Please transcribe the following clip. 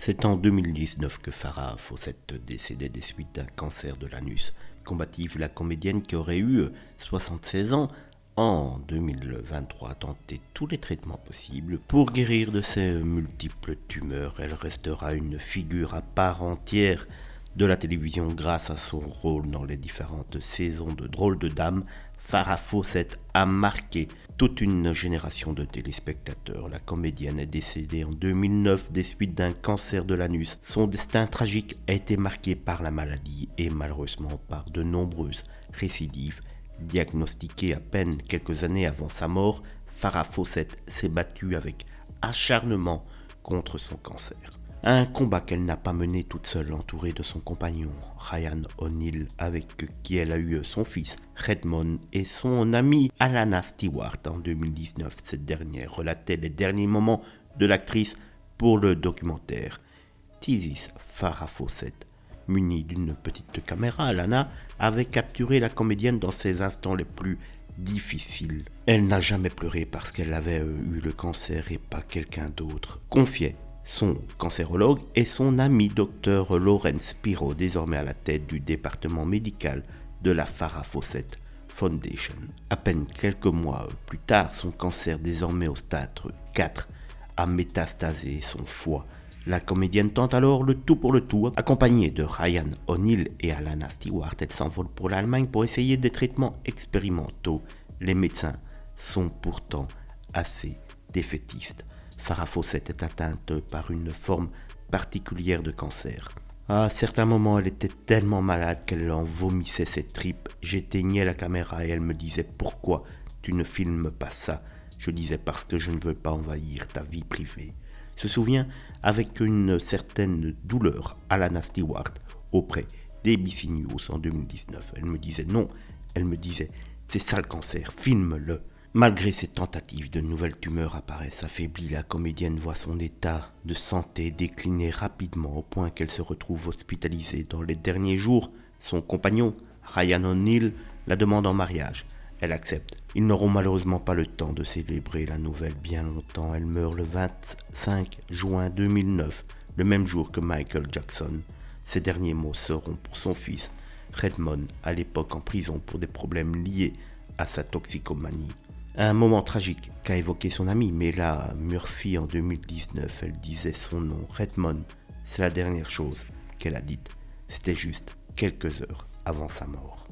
C'est en 2019 que Farrah Fawcett décédait des suites d'un cancer de l'anus. Combative, la comédienne qui aurait eu 76 ans en 2023 a tenté tous les traitements possibles pour guérir de ses multiples tumeurs. Elle restera une figure à part entière de la télévision grâce à son rôle dans les différentes saisons de Drôles de Dames. Farrah Fawcett a marqué toute une génération de téléspectateurs. La comédienne est décédée en 2009 des suites d'un cancer de l'anus. Son destin tragique a été marqué par la maladie et malheureusement par de nombreuses récidives. Diagnostiquée à peine quelques années avant sa mort, Farrah Fawcett s'est battue avec acharnement contre son cancer. Un combat qu'elle n'a pas mené toute seule, entourée de son compagnon Ryan O'Neal, avec qui elle a eu son fils Redmond et son amie Alana Stewart en 2019. Cette dernière relatait les derniers moments de l'actrice pour le documentaire This is Farrah Fawcett. Munie d'une petite caméra, Alana avait capturé la comédienne dans ses instants les plus difficiles. Elle n'a jamais pleuré parce qu'elle avait eu le cancer et pas quelqu'un d'autre, confiait son cancérologue et son ami Dr Lawrence Spiro, désormais à la tête du département médical de la Farrah Fawcett Foundation. À peine quelques mois plus tard, son cancer, désormais au stade 4, a métastasé son foie. La comédienne tente alors le tout pour le tout. Accompagnée de Ryan O'Neal et Alana Stewart, elle s'envole pour l'Allemagne pour essayer des traitements expérimentaux. Les médecins sont pourtant assez défaitistes. Farrah Fawcett est atteinte par une forme particulière de cancer. À certains moments, elle était tellement malade qu'elle en vomissait ses tripes. J'éteignais la caméra et elle me disait « Pourquoi tu ne filmes pas ça ?» Je disais « Parce que je ne veux pas envahir ta vie privée. » Se souvient avec une certaine douleur Alana Stewart auprès d'ABC News en 2019. Elle me disait non, elle me disait « C'est ça le cancer, filme-le ». Malgré ces tentatives, de nouvelles tumeurs apparaissent. Affaiblie, la comédienne voit son état de santé décliner rapidement au point qu'elle se retrouve hospitalisée. Dans les derniers jours, son compagnon, Ryan O'Neal, la demande en mariage. Elle accepte. Ils n'auront malheureusement pas le temps de célébrer la nouvelle bien longtemps. Elle meurt le 25 juin 2009, le même jour que Michael Jackson. Ses derniers mots seront pour son fils, Redmond, à l'époque en prison pour des problèmes liés à sa toxicomanie. Un moment tragique qu'a évoqué son amie Mela Murphy en 2019. Elle disait son nom, Redmond. C'est la dernière chose qu'elle a dite. C'était juste quelques heures avant sa mort.